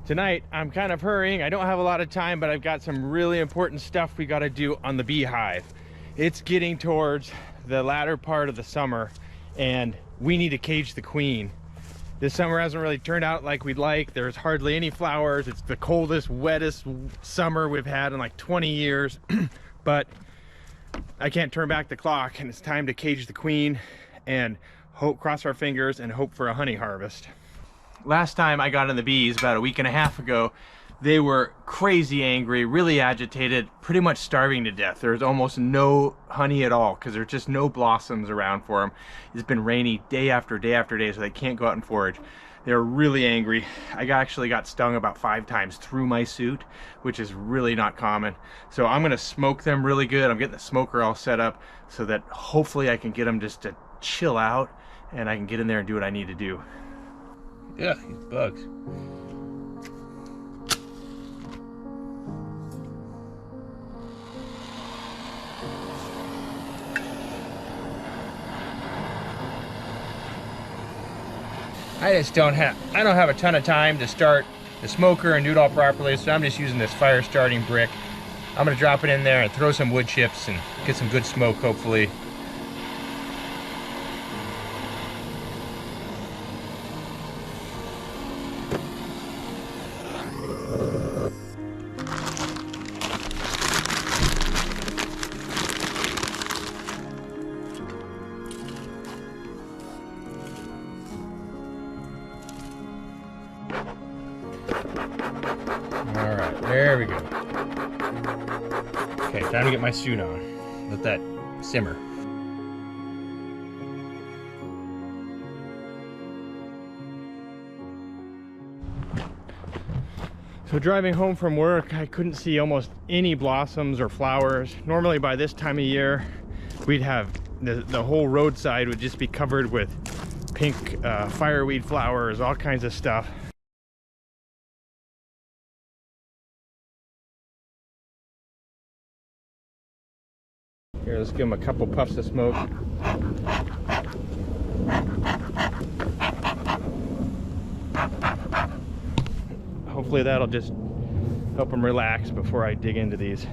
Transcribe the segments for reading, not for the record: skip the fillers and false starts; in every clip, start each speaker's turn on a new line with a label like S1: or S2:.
S1: Tonight, I'm kind of hurrying. I don't have a lot of time, but I've got some really important stuff we got to do on the beehive. It's getting towards the latter part of the summer, and we need to cage the queen. This summer hasn't really turned out like we'd like. There's hardly any flowers. It's the coldest, wettest summer we've had in like 20 years. But I can't turn back the clock, and it's time to cage the queen and hope, cross our fingers and hope for a honey harvest. Last time I got in the bees, about a week and a half ago, they were crazy angry, really agitated, pretty much starving to death. There's almost no honey at all because there's just no blossoms around for them. It's been rainy day after day after day, so they can't go out and forage. They're really angry. I actually got stung about 5 times through my suit, which is really not common. So I'm gonna smoke them really good. I'm getting the smoker all set up so that hopefully I can get them just to chill out and I can get in there and do what I need to do.
S2: Yeah, these bugs. I don't have a ton of time to start the smoker and do it all properly, so I'm just using this fire starting brick. I'm gonna drop it in there and throw some wood chips and get some good smoke, hopefully. Alright, there we go. Okay, time to get my suit on. Let that simmer.
S1: So driving home from work, I couldn't see almost any blossoms or flowers. Normally by this time of year, we'd have the whole roadside would just be covered with pink fireweed flowers, all kinds of stuff. Here, let's give them a couple puffs of smoke. Hopefully that'll just help them relax before I dig into these.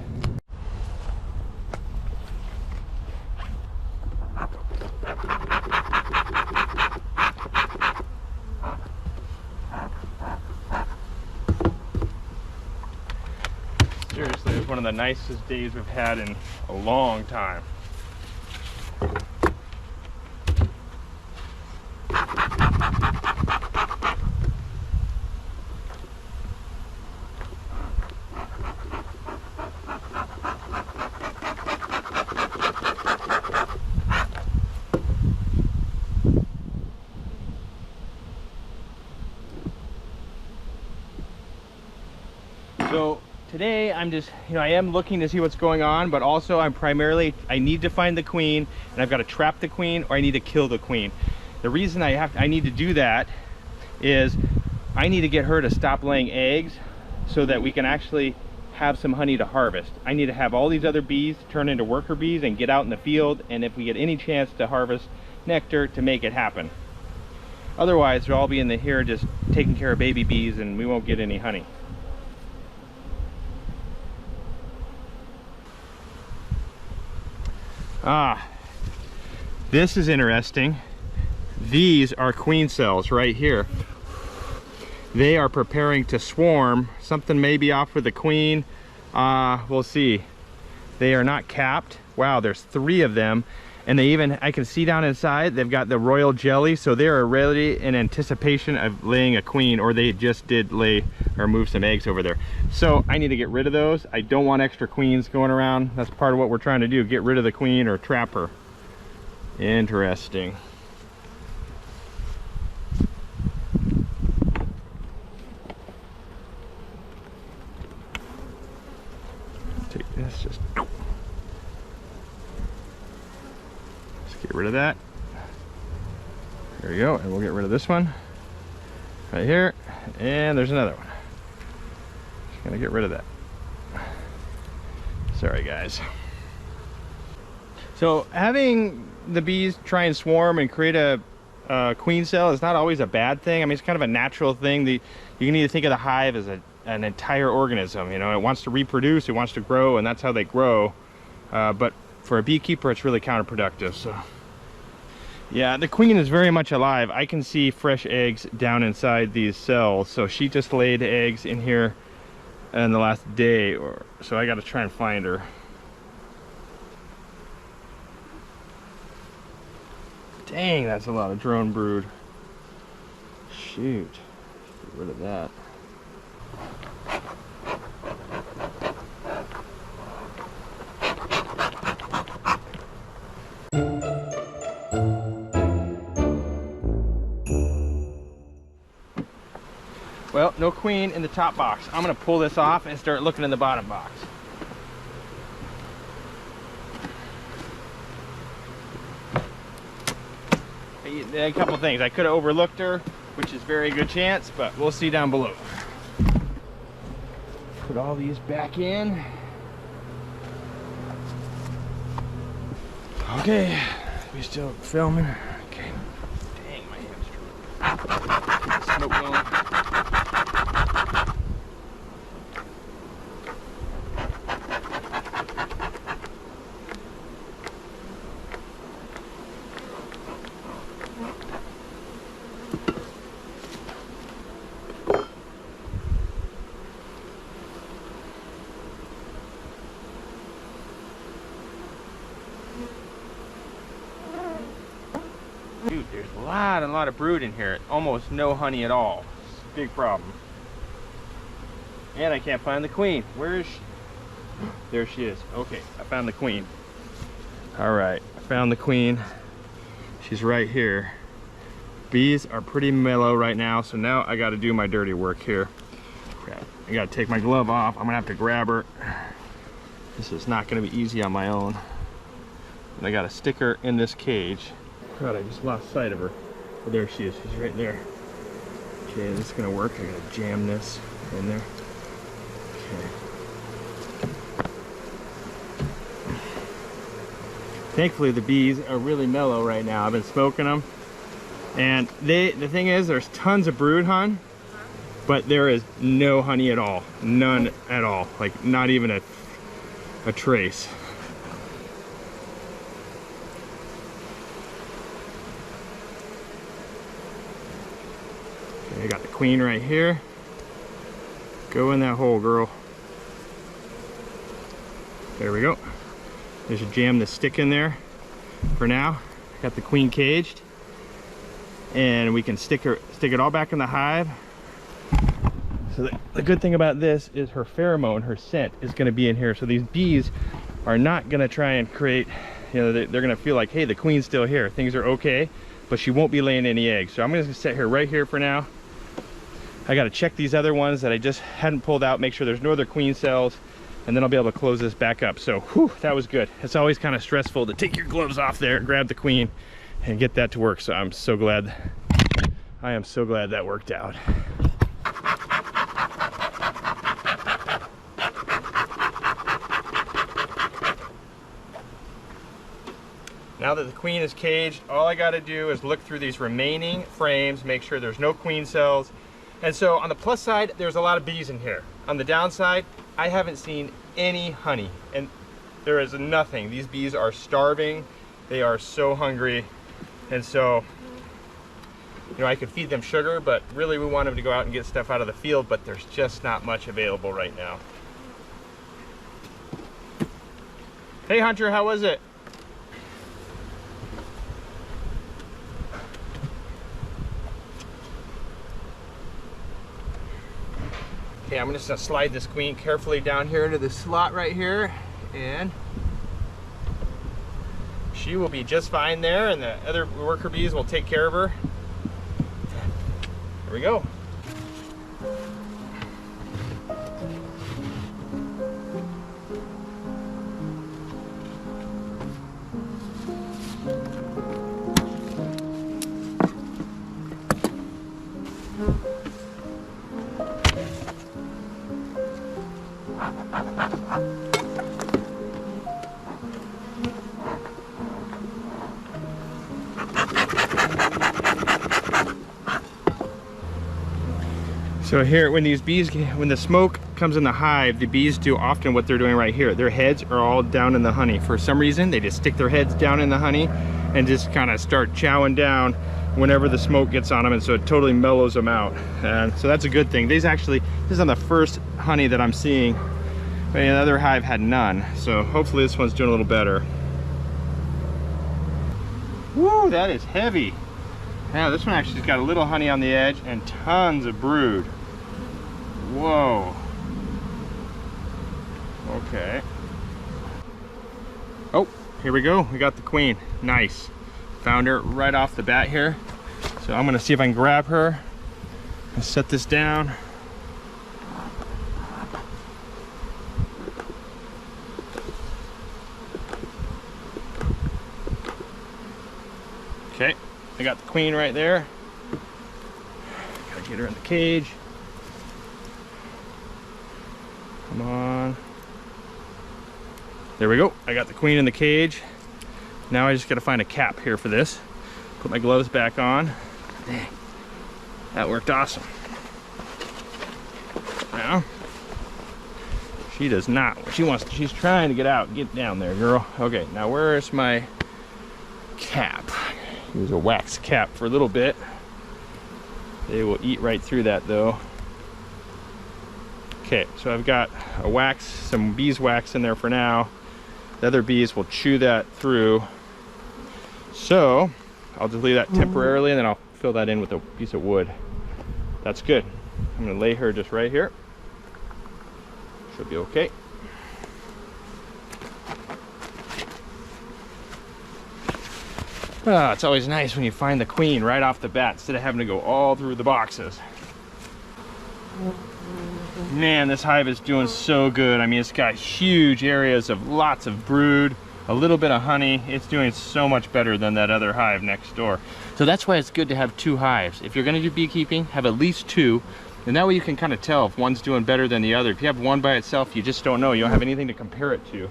S1: Seriously, it's one of the nicest days we've had in a long time. So today I'm just, I am looking to see what's going on, but also I need to find the queen, and I've got to trap the queen or I need to kill the queen. The reason I need to do that is I need to get her to stop laying eggs so that we can actually have some honey to harvest. I need to have all these other bees turn into worker bees and get out in the field, and if we get any chance to harvest nectar, to make it happen. Otherwise they'll all be in the here just taking care of baby bees and we won't get any honey. Ah, this is interesting. These are queen cells right here. They are preparing to swarm. Something may be off with the queen. We'll see. They are not capped. Wow, there's 3 of them. And they even, I can see down inside, they've got the royal jelly, so they are ready in anticipation of laying a queen, or they just did lay or move some eggs over there. So I need to get rid of those. I don't want extra queens going around. That's part of what we're trying to do, get rid of the queen or trap her. Interesting. Take this, just get rid of that. There we go, and we'll get rid of this one right here, and there's another one. Just gonna get rid of that. Sorry guys. So having the bees try and swarm and create a queen cell is not always a bad thing. I mean, it's kind of a natural thing. You need to think of the hive as an entire organism. You know, it wants to reproduce, it wants to grow, and that's how they grow. But for a beekeeper, it's really counterproductive. So yeah, the queen is very much alive. I can see fresh eggs down inside these cells. So she just laid eggs in here in the last day, so I got to try and find her. Dang, that's a lot of drone brood. Shoot, get rid of that. Well, no queen in the top box. I'm gonna pull this off and start looking in the bottom box. A couple things. I could have overlooked her, which is very good chance, but we'll see down below. Put all these back in. Okay, we still filming. Okay. Dang, my hamster. Smoke going. Dude, there's a lot of brood in here. Almost no honey at all. It's a big problem. And I can't find the queen. Where is she? There she is. Okay, I found the queen. All right, I found the queen. She's right here. Bees are pretty mellow right now, so now I got to do my dirty work here. Crap, I got to take my glove off. I'm gonna have to grab her. This is not gonna be easy on my own. And I got to stick her in this cage. God, I just lost sight of her. Oh, there she is. She's right there. Okay, this is gonna work. I gotta jam this in there. Okay. Thankfully, the bees are really mellow right now. I've been smoking them, and the thing is, there's tons of brood, hon, but there is no honey at all. None at all. Like, not even a trace. I got the queen right here. Go in that hole, girl. There we go. I should jam the stick in there for now. Got the queen caged, and we can stick it all back in the hive. So the good thing about this is her pheromone, her scent, is going to be in here. So these bees are not going to try and create, you know, they're going to feel like, hey, the queen's still here. Things are okay, but she won't be laying any eggs. So I'm going to sit here right here for now. I got to check these other ones that I just hadn't pulled out, make sure there's no other queen cells, and then I'll be able to close this back up. So whew, that was good. It's always kind of stressful to take your gloves off there, grab the queen, and get that to work. So I'm so glad, I am so glad that worked out. Now that the queen is caged, all I got to do is look through these remaining frames, make sure there's no queen cells. And so on the plus side, there's a lot of bees in here. On the downside, I haven't seen any honey, and there is nothing. These bees are starving. They are so hungry. And so, you know, I could feed them sugar, but really we want them to go out and get stuff out of the field, but there's just not much available right now. Hey Hunter, how was it? Okay, I'm just gonna slide this queen carefully down here into this slot right here, and she will be just fine there, and the other worker bees will take care of her. There we go. So here, when the smoke comes in the hive, the bees do often what they're doing right here. Their heads are all down in the honey. For some reason, they just stick their heads down in the honey and just kind of start chowing down whenever the smoke gets on them, and so it totally mellows them out. And so that's a good thing. This is on the first honey that I'm seeing. The other hive had none, so hopefully this one's doing a little better. Woo, that is heavy. Now this one actually's got a little honey on the edge and tons of brood. Whoa. Okay. Oh, here we go. We got the queen. Nice. Found her right off the bat here. So I'm gonna see if I can grab her and set this down. Okay. I got the queen right there. Gotta get her in the cage. Come on. There we go. I got the queen in the cage. Now I just gotta find a cap here for this. Put my gloves back on. Dang. That worked awesome. Now, she does not. She's trying to get out. Get down there, girl. Okay, now where's my cap? Use a wax cap for a little bit. They will eat right through that though. Okay, so I've got a wax, some beeswax in there for now. The other bees will chew that through. So I'll just leave that temporarily and then I'll fill that in with a piece of wood. That's good. I'm gonna lay her just right here. She'll be okay. Ah, it's always nice when you find the queen right off the bat instead of having to go all through the boxes. Man, this hive is doing so good. I mean, it's got huge areas of lots of brood, a little bit of honey. It's doing so much better than that other hive next door. So that's why it's good to have two hives. If you're gonna do beekeeping, have at least two, and that way you can kind of tell if one's doing better than the other. If you have one by itself, you just don't know. You don't have anything to compare it to.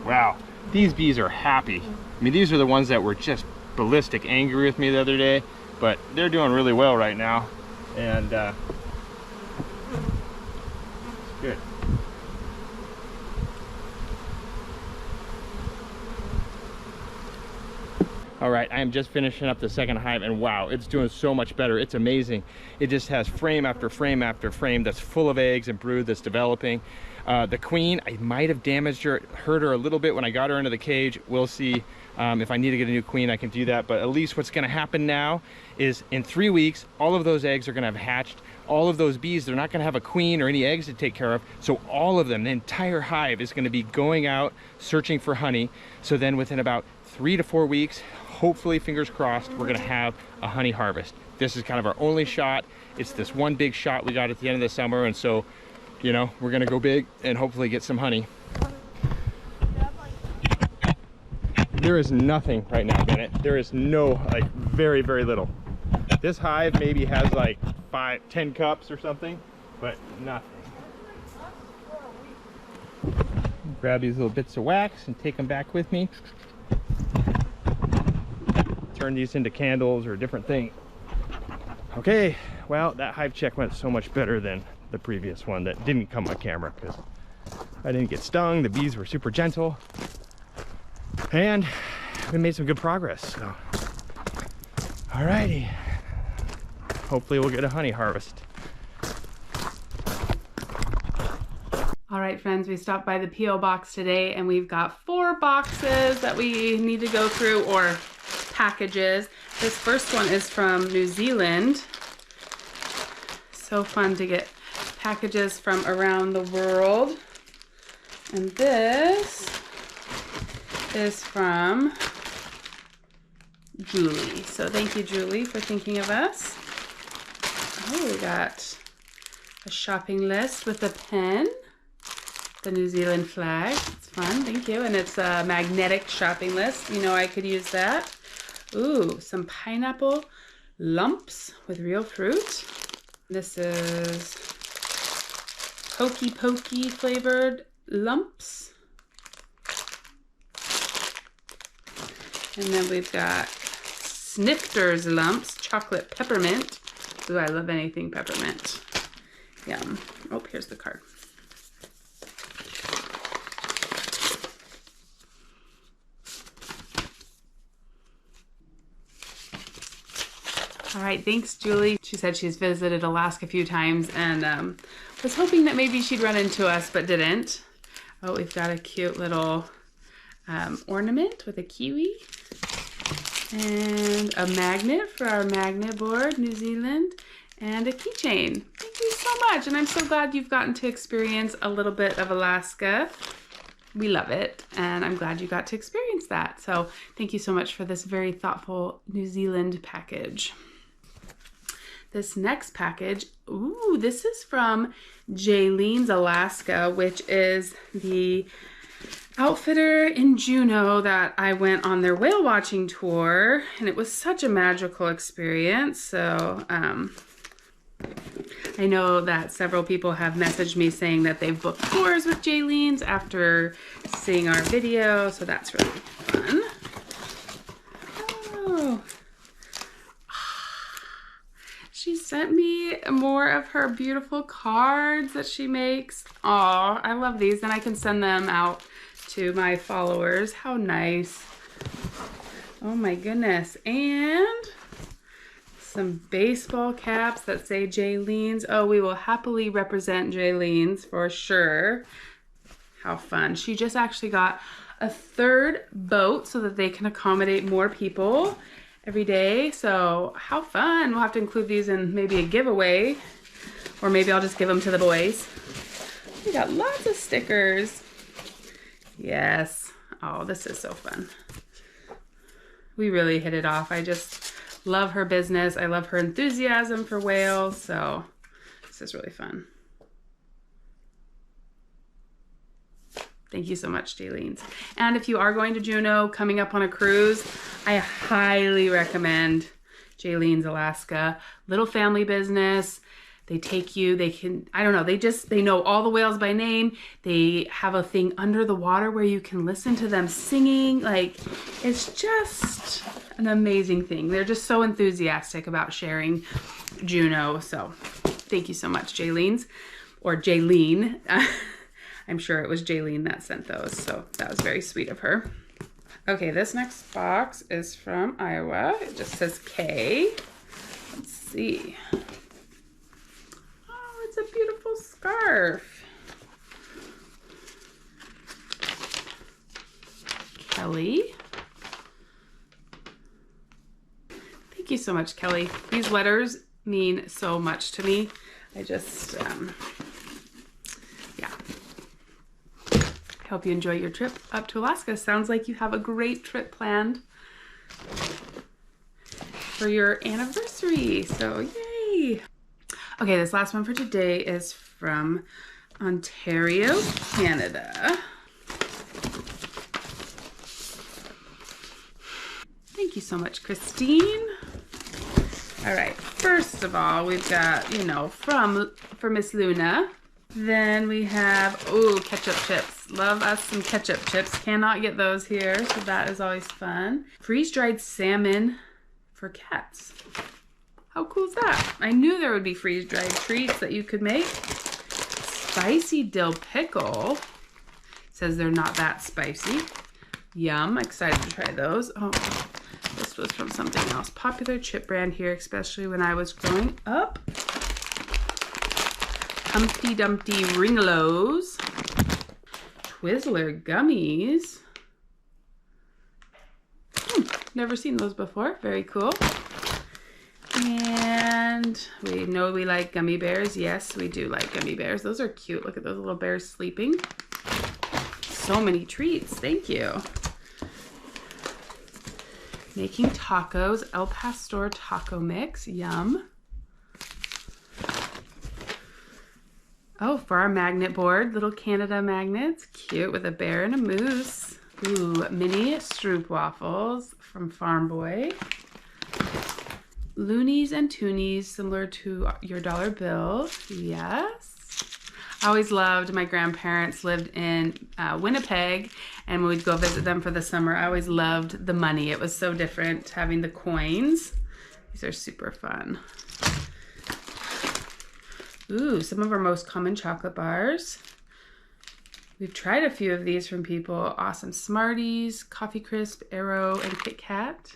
S1: Wow, these bees are happy. I mean, these are the ones that were just ballistic angry with me the other day, but they're doing really well right now, and it's good. All right, I am just finishing up the second hive, and wow, it's doing so much better. It's amazing. It just has frame after frame after frame that's full of eggs and brood that's developing. The queen, I might have damaged her, hurt her a little bit when I got her into the cage. We'll see. If I need to get a new queen, I can do that. But at least what's gonna happen now is in 3 weeks, all of those eggs are gonna have hatched. All of those bees, they're not gonna have a queen or any eggs to take care of. So all of them, the entire hive is gonna be going out searching for honey. So then within about 3 to 4 weeks, hopefully, fingers crossed, we're gonna have a honey harvest. This is kind of our only shot. It's this one big shot we got at the end of the summer, and so, you know, we're gonna go big and hopefully get some honey. There is nothing right now, Bennett. There is no, like, very, very little. This hive maybe has like 10 cups or something, but nothing. Grab these little bits of wax and take them back with me. Turn these into candles or a different thing. Okay, well, that hive check went so much better than the previous one that didn't come on camera because I didn't get stung. The bees were super gentle, and we made some good progress. So, alrighty, hopefully we'll get a honey harvest.
S3: All right, friends, we stopped by the P.O. box today and we've got 4 boxes that we need to go through, or packages. This first one is from New Zealand. So fun to get packages from around the world. And this is from Julie. So thank you, Julie, for thinking of us. Oh, we got a shopping list with a pen. The New Zealand flag. It's fun, thank you. And it's a magnetic shopping list. You know, I could use that. Ooh, some pineapple lumps with real fruit. This is Hokey Pokey flavored lumps. And then we've got Snifters lumps, chocolate peppermint. Ooh, I love anything peppermint. Yum. Oh, here's the card. All right, thanks, Julie. She said she's visited Alaska a few times and was hoping that maybe she'd run into us, but didn't. Oh, we've got a cute little ornament with a kiwi and a magnet for our magnet board, New Zealand, and a keychain. Thank you so much, and I'm so glad you've gotten to experience a little bit of Alaska. We love it, and I'm glad you got to experience that. So thank you so much for this very thoughtful New Zealand package. This next package, ooh, this is from Jaylene's Alaska, which is the outfitter in Juneau that I went on their whale watching tour, and it was such a magical experience. So I know that several people have messaged me saying that they've booked tours with Jaylene's after seeing our video, so that's really fun. Oh. She sent me more of her beautiful cards that she makes. Aw, I love these, and I can send them out to my followers. How nice. Oh my goodness. And some baseball caps that say Jaylene's. Oh, we will happily represent Jaylene's for sure. How fun. She just actually got a third boat so that they can accommodate more people every day. So how fun. We'll have to include these in maybe a giveaway, or maybe I'll just give them to the boys. We got lots of stickers. Yes. Oh, this is so fun. We really hit it off. I just love her business. I love her enthusiasm for whales. So this is really fun. Thank you so much, Jaylene's. And if you are going to Juneau, coming up on a cruise, I highly recommend Jaylene's Alaska. Little family business. They take you, they can, I don't know, they know all the whales by name. They have a thing under the water where you can listen to them singing. Like, it's just an amazing thing. They're just so enthusiastic about sharing Juneau. So thank you so much, Jaylene's, or Jaylene. I'm sure it was Jaylene that sent those, so that was very sweet of her. Okay, this next box is from Iowa. It just says K. Let's see. Oh, it's a beautiful scarf. Kelly. Thank you so much, Kelly. These letters mean so much to me. I just, yeah. Hope you enjoy your trip up to Alaska. Sounds like you have a great trip planned for your anniversary. So yay. Okay, this last one for today is from Ontario, Canada. Thank you so much, Christine. All right, first of all, we've got, for Miss Luna. Then we have, oh, ketchup chips. Love us some ketchup chips. Cannot get those here, so that is always fun. Freeze-dried salmon for cats. How cool is that? I knew there would be freeze-dried treats that you could make. Spicy dill pickle. Says they're not that spicy. Yum, excited to try those. Oh, this was from something else. Popular chip brand here, especially when I was growing up. Humpty Dumpty Ringolos. Twizzler gummies. Never seen those before. Very cool. And we know we like gummy bears. Yes, we do like gummy bears. Those are cute. Look at those little bears sleeping. So many treats. Thank you. Making tacos. El Pastor taco mix. Yum. Oh, for our magnet board, little Canada magnets. Cute, with a bear and a moose. Ooh, mini stroop waffles from Farm Boy. Loonies and toonies, similar to your dollar bill. Yes. I always loved, my grandparents lived in Winnipeg, and when we'd go visit them for the summer, I always loved the money. It was so different having the coins. These are super fun. Ooh, some of our most common chocolate bars. We've tried a few of these from people. Awesome Smarties, Coffee Crisp, Arrow, and Kit Kat.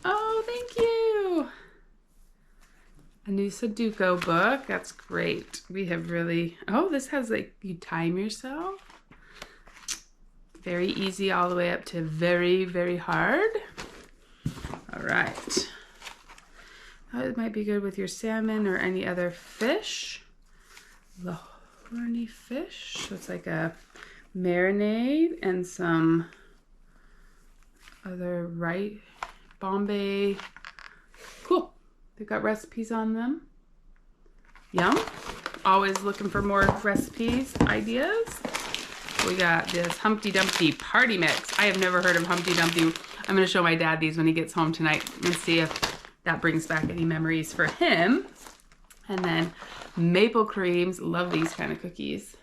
S3: Oh, thank you. A new Sudoku book. That's great. We have really, oh, this has like, you time yourself. Very easy all the way up to very, very hard. All right. It might be good with your salmon or any other fish. The horny fish. So it's like a marinade and some other Bombay. Cool. They've got recipes on them. Yum. Always looking for more recipes, ideas. We got this Humpty Dumpty party mix. I have never heard of Humpty Dumpty. I'm going to show my dad these when he gets home tonight and see if that brings back any memories for him. And then maple creams. Love these kind of cookies.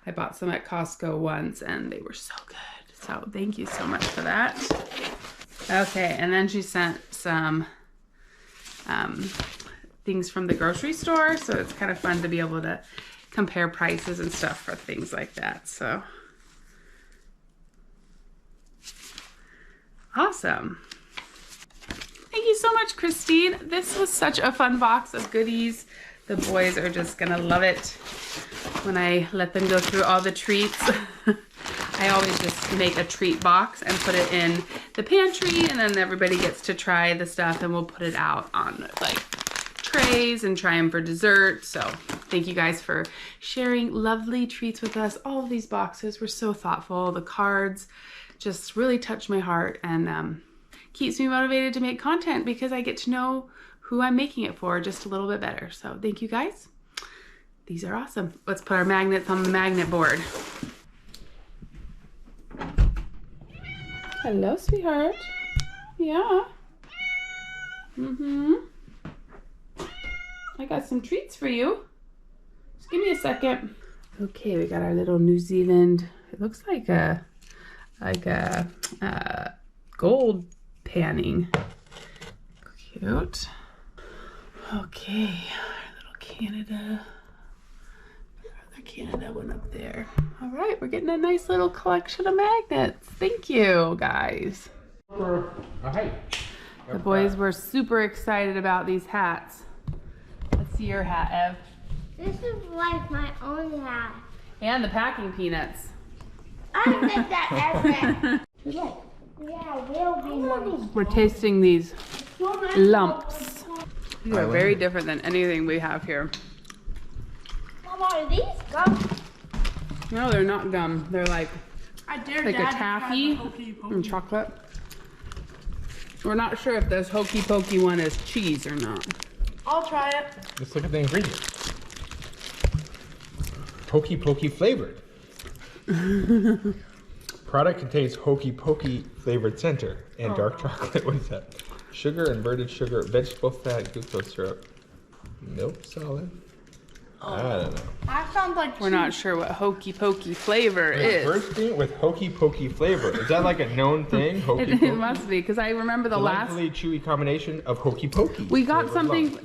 S3: I bought some at Costco once and they were so good. So thank you so much for that. Okay, and then she sent some things from the grocery store. So it's kind of fun to be able to compare prices and stuff for things like that. So awesome. Thank you so much, Christine. This was such a fun box of goodies. The boys are just gonna love it when I let them go through all the treats. I always just make a treat box and put it in the pantry, and then everybody gets to try the stuff, and we'll put it out on like trays and try them for dessert. So thank you guys for sharing lovely treats with us. All of these boxes were so thoughtful. The cards just really touched my heart and keeps me motivated to make content because I get to know who I'm making it for just a little bit better. So thank you guys. These are awesome. Let's put our magnets on the magnet board. Hello, sweetheart. Yeah. I got some treats for you. Just give me a second. Okay, we got our little New Zealand. It looks like a gold panning. Cute. Okay, our little Canada. Our Canada one up there. All right, we're getting a nice little collection of magnets. Thank you, guys. The boys were super excited about these hats. Let's see your hat, Ev.
S4: This is like my own hat.
S3: And the packing peanuts.
S4: I did that every. Yeah, we'll be nice.
S3: We're tasting these lumps. These are very different than anything we have here.
S4: Mama, are these gum?
S3: No, they're not gum. They're like a taffy and chocolate. We're not sure if this Hokey Pokey one is cheese or not.
S4: I'll try it.
S2: Let's look at the ingredients. Hokey Pokey flavored. Product contains Hokey Pokey flavored center and dark chocolate. What is that? Sugar, inverted sugar, vegetable fat, glucose syrup, milk solid. I don't know.
S4: That sounds like
S3: We're not sure what Hokey Pokey flavor is.
S2: Bursting with Hokey Pokey flavor. Is that like a known thing? Hokey Pokey?
S3: It must be, because I remember the last...
S2: Delightfully chewy combination of Hokey Pokey.
S3: We got something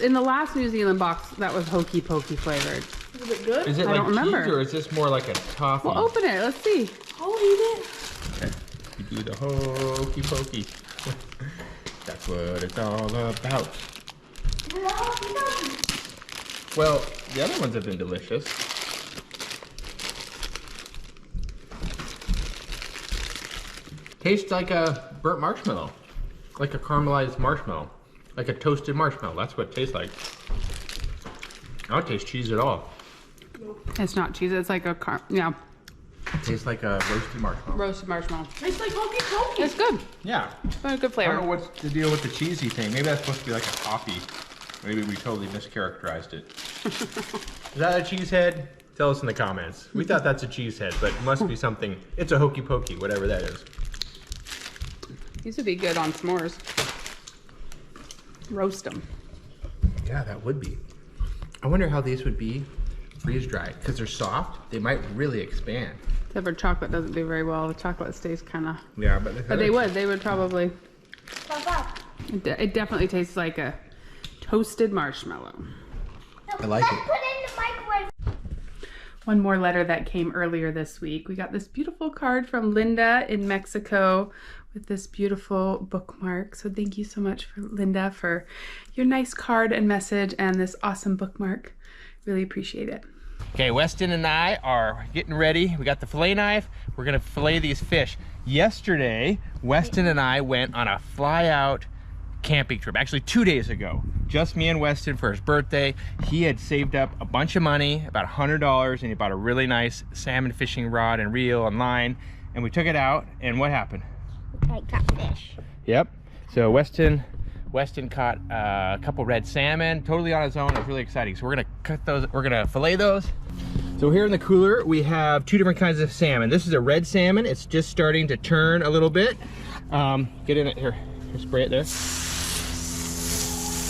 S3: in the last New Zealand box that was Hokey Pokey flavored.
S4: Is it good?
S2: Is it
S3: I
S2: like
S3: don't remember.
S2: cheese or is this more like a toffee?
S3: Well, open it. Let's see.
S4: I'll eat it.
S2: Okay. You do the Hokey Pokey. That's what it's all about. Well, the other ones have been delicious. Tastes like a burnt marshmallow. Like a caramelized marshmallow. Like a toasted marshmallow. That's what it tastes like. I don't taste cheese at all.
S3: It's not cheese. It's like a
S2: It tastes like a roasted marshmallow.
S3: roasted marshmallow.
S4: Tastes like Hokey Pokey.
S3: It's good.
S2: Yeah.
S3: It's got a good
S2: I
S3: flavor.
S2: don't know what's the deal with the cheesy thing. Maybe that's supposed to be like a toffee. Maybe we totally mischaracterized it. Is that a cheese head? Tell us in the comments. We thought that's a cheese head, but it must be something. It's a Hokey Pokey, whatever that is.
S3: These would be good on s'mores. Roast them.
S2: Yeah, that would be. I wonder how these would be freeze dried, because they're soft. They might really expand.
S3: Except for chocolate doesn't do very well. The chocolate stays kind of.
S2: Yeah, but
S3: They would probably. It definitely tastes like a toasted marshmallow.
S2: I like it.
S4: Put it in the microwave.
S3: One more letter that came earlier this week. We got this beautiful card from Linda in Mexico with this beautiful bookmark. So thank you so much, Linda, for your nice card and message and this awesome bookmark. Really appreciate it.
S2: Okay, Weston and I are getting ready. We got the fillet knife. We're gonna fillet these fish. Yesterday, Weston and I went on a fly-out camping trip. Actually, 2 days ago. Just me and Weston for his birthday. He had saved up a bunch of money, about $100, and he bought a really nice salmon fishing rod and reel and line. And we took it out, and what happened?
S4: I got fish.
S2: Yep. So Weston caught a couple red salmon, totally on his own. It was really exciting. So we're gonna cut those, we're gonna fillet those. So here in the cooler, we have 2 different kinds of salmon. This is a red salmon. It's just starting to turn a little bit. Get in it here, spray it there.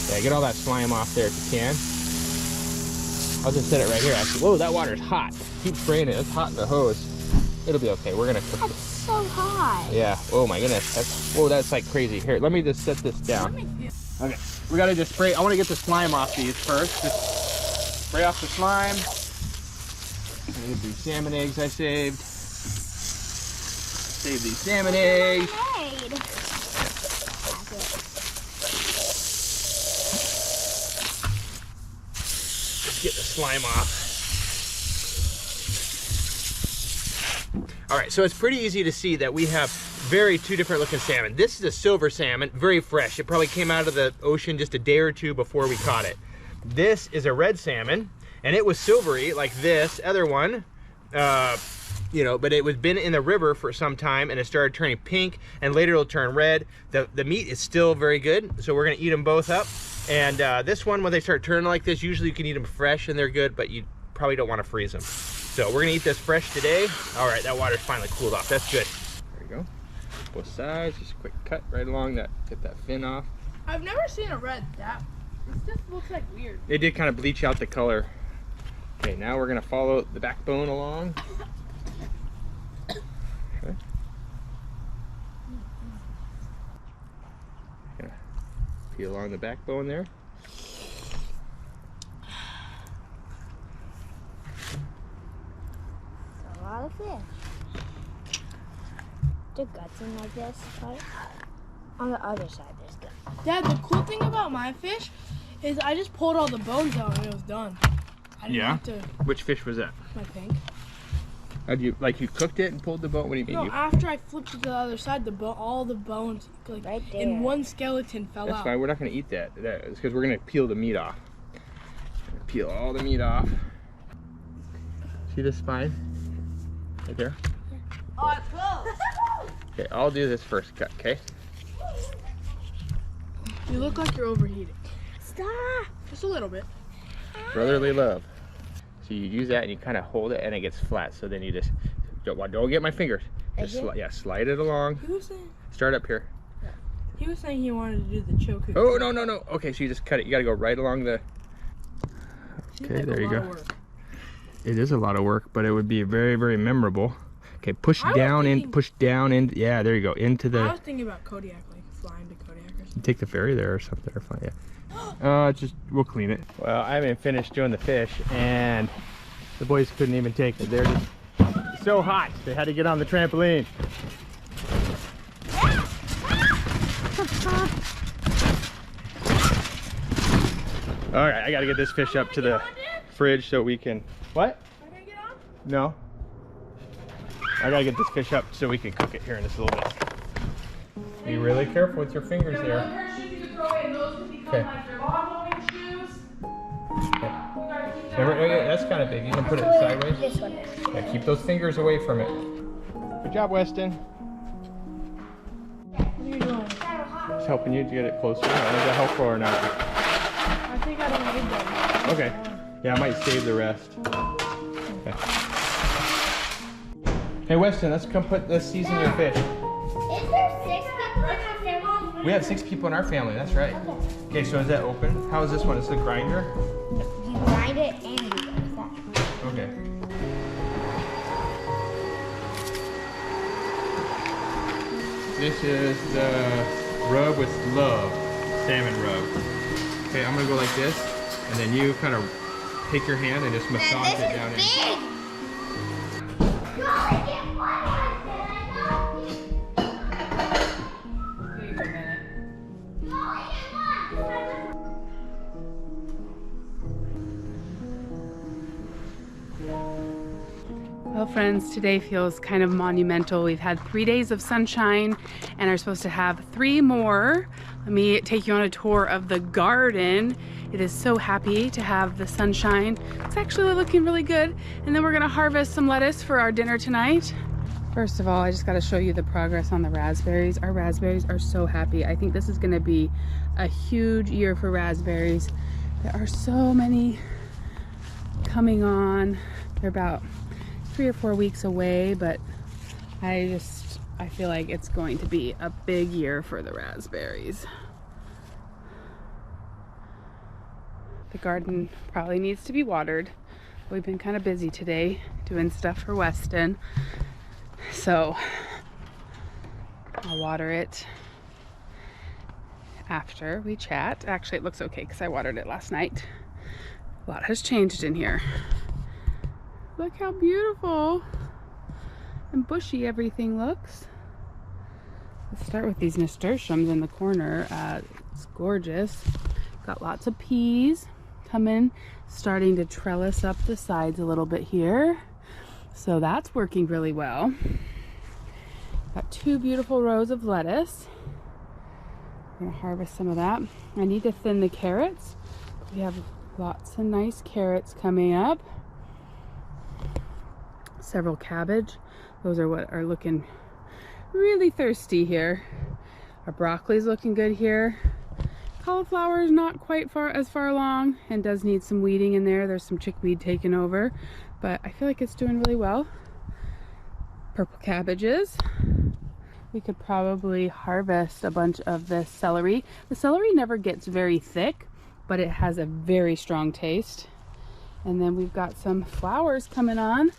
S2: Yeah, get all that slime off there if you can. I'll just set it right here, actually. Whoa, that water's hot. Keep spraying it, it's hot in the hose. It'll be okay, we're gonna cook it.
S4: That's so hot.
S2: Yeah, oh my goodness, that's like crazy. Here, let me just set this down. Okay, we gotta just spray, I wanna get the slime off these first. Just spray off the slime. I need these salmon eggs I saved. Save these salmon eggs. Get the slime off. All right, so it's pretty easy to see that we have two different looking salmon. This is a silver salmon, very fresh. It probably came out of the ocean just a day or two before we caught it. This is a red salmon, and it was silvery like this other one, you know, but it was been in the river for some time, and it started turning pink, and later it'll turn red. The meat is still very good, so we're gonna eat them both up. And this one, when they start turning like this, usually you can eat them fresh and they're good, but you probably don't want to freeze them. So we're gonna eat this fresh today. All right, that water's finally cooled off. That's good. There you go. Both sides, just a quick cut right along that, get that fin off.
S5: I've never seen a red that. This just looks like weird.
S2: It did kind of bleach out the color. Okay, now we're gonna follow the backbone along. Okay. Gonna peel along the backbone there.
S4: A lot of fish. The guts in like this, right? On the other side, there's guts.
S5: Dad, the cool thing about my fish is I just pulled all the bones out and it was done. I didn't have to.
S2: Which fish was that?
S5: I think.
S2: How'd you, like you cooked it and pulled the bone? What do you mean?
S5: No, after I flipped it to the other side, all the bones, like
S4: Right there.
S5: in one skeleton, fell
S2: That's
S5: out.
S2: fine. We're not going to eat that. It's because we're going to peel the meat off. Peel all the meat off. See this spine? Right there?
S5: Oh, it's close.
S2: Okay, I'll do this first cut, okay?
S5: You look like you're overheating.
S4: Stop.
S5: Just a little bit.
S2: Brotherly love. So you use that and you kind of hold it and it gets flat. So then you just, don't get my fingers. Just slide it along.
S5: He was saying.
S2: Start up here.
S5: He was saying he wanted to do the choke.
S2: Oh, no, no, no. Okay, so you just cut it. You got to go right along the... Okay, there you go. It is a lot of work, but it would be very, very memorable. Okay, push down in, yeah, there you go, into the...
S5: I was thinking about Kodiak, like flying to Kodiak or something.
S2: Take the ferry there or something, or fly, yeah. We'll clean it. Well, I haven't finished doing the fish, and the boys couldn't even take it. They're just so hot, they had to get on the trampoline. All right, I gotta get this fish up to the fridge so we can... What?
S5: Am I gonna get on?
S2: No. I gotta get this fish up so we can cook it here in just a little bit. Be really careful with your fingers there. Okay. That's kind of big. You can put it sideways.
S4: This one.
S2: Yeah, keep those fingers away from it. Good job, Weston.
S5: What are you doing?
S2: Just helping you to get it closer. Is that helpful or not?
S5: I think I don't need that.
S2: Okay. Yeah, I might save the rest. Okay. Hey, Weston, let's season your fish.
S4: Is there 6 people in our family?
S2: We have 6 people in our family, that's right. Okay, so is that open? How is this one? Is it a grinder?
S4: You grind
S2: This is the rub with love, salmon rub. Okay, I'm gonna go like this, and then you kind of take your hand and just massage it down in.
S3: Well, friends, today feels kind of monumental. We've had 3 days of sunshine and are supposed to have 3 more. Let me take you on a tour of the garden. It is so happy to have the sunshine. It's actually looking really good. And then we're gonna harvest some lettuce for our dinner tonight. First of all, I just gotta show you the progress on the raspberries. Our raspberries are so happy. I think this is gonna be a huge year for raspberries. There are so many coming on. They're about 3 or 4 weeks away, but I feel like it's going to be a big year for the raspberries. The garden probably needs to be watered. We've been kind of busy today doing stuff for Weston, so I'll water it after we chat. Actually, it looks okay because I watered it last night. A lot has changed in here. Look how beautiful and bushy everything looks. Let's start with these nasturtiums in the corner. It's gorgeous. Got lots of peas coming, starting to trellis up the sides a little bit here. So that's working really well. Got 2 beautiful rows of lettuce. I'm gonna harvest some of that. I need to thin the carrots. We have lots of nice carrots coming up. Several cabbage. Those are what are looking really thirsty here. Our broccoli's looking good here. Cauliflower is not quite as far along and does need some weeding in there. There's some chickweed taken over, but I feel like it's doing really well. Purple cabbages. We could probably harvest a bunch of this celery. The celery never gets very thick, but it has a very strong taste. And then we've got some flowers coming on.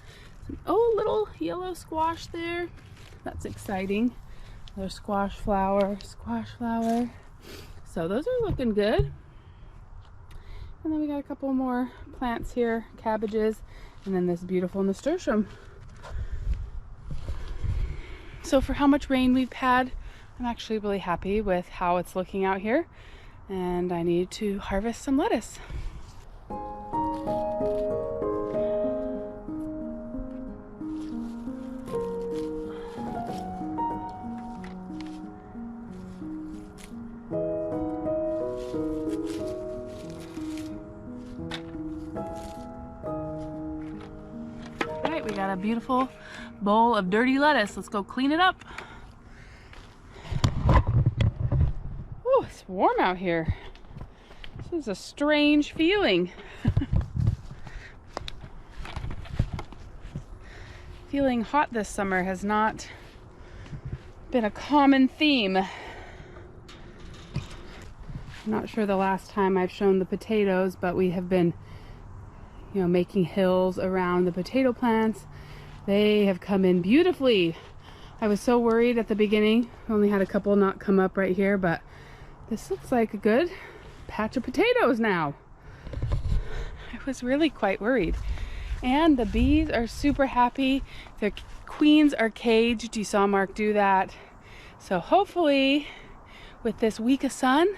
S3: Oh, little yellow squash there. That's exciting. There's squash flower. So those are looking good. And then we got a couple more plants here, cabbages, and then this beautiful nasturtium. So for how much rain we've had, I'm actually really happy with how it's looking out here. And I need to harvest some lettuce. We got a beautiful bowl of dirty lettuce. Let's go clean it up. Oh, it's warm out here. This is a strange feeling. Feeling hot this summer has not been a common theme. I'm not sure the last time I've shown the potatoes, but we have been making hills around the potato plants. They have come in beautifully. I was so worried at the beginning. I only had a couple not come up right here, but this looks like a good patch of potatoes now. I was really quite worried. And the bees are super happy. The queens are caged. You saw Mark do that. So hopefully with this week of sun,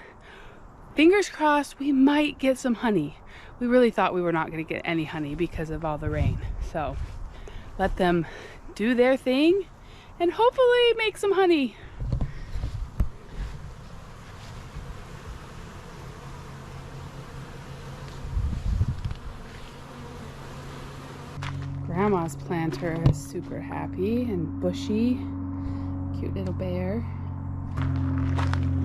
S3: fingers crossed, we might get some honey. We really thought we were not going to get any honey because of all the rain. So let them do their thing and hopefully make some honey. Grandma's planter is super happy and bushy. Cute little bear.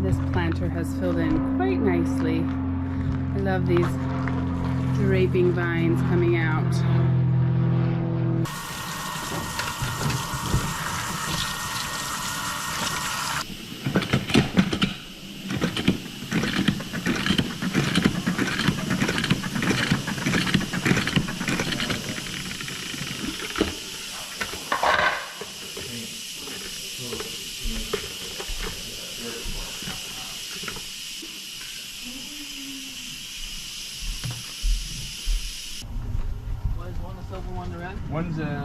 S3: This planter has filled in quite nicely. I love these draping vines coming out.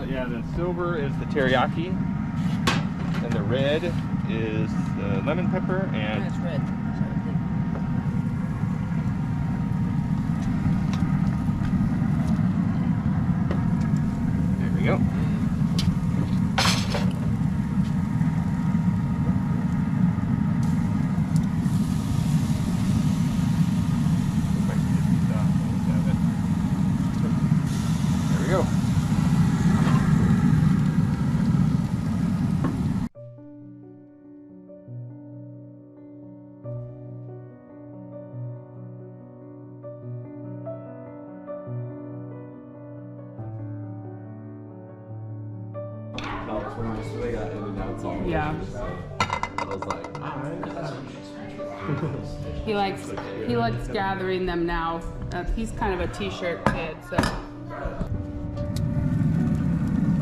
S1: Yeah, the silver is the teriyaki, and the red is the lemon pepper, and
S6: That's red.
S1: there we go. There we go.
S3: Yeah. He likes gathering them now. He's kind of a t-shirt kid, so.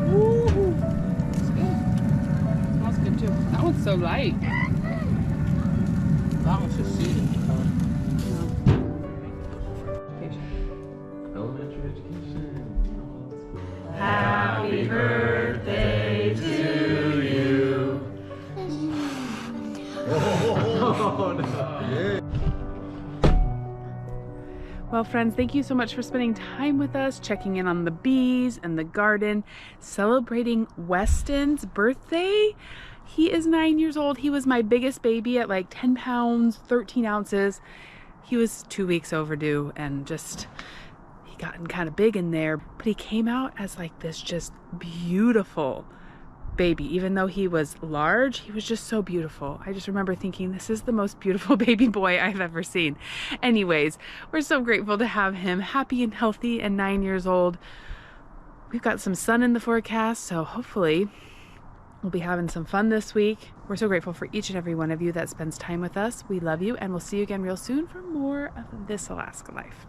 S3: Woo! It's good. Smells good too. That one's so light.
S6: That one's just seasoned.
S7: Elementary education.
S3: Happy birthday to you.
S7: Oh no.
S3: Well, friends, thank you so much for spending time with us, checking in on the bees and the garden, celebrating Weston's birthday. He is 9 years old. He was my biggest baby at like 10 pounds, 13 ounces. He was 2 weeks overdue and just, he gotten kind of big in there, but he came out as like this just beautiful baby. Even though he was large, he was just so beautiful. I just remember thinking, this is the most beautiful baby boy I've ever seen. Anyways, we're so grateful to have him happy and healthy and 9 years old. We've got some sun in the forecast, so hopefully we'll be having some fun this week. We're so grateful for each and every one of you that spends time with us. We love you, and we'll see you again real soon for more of This Alaska Life.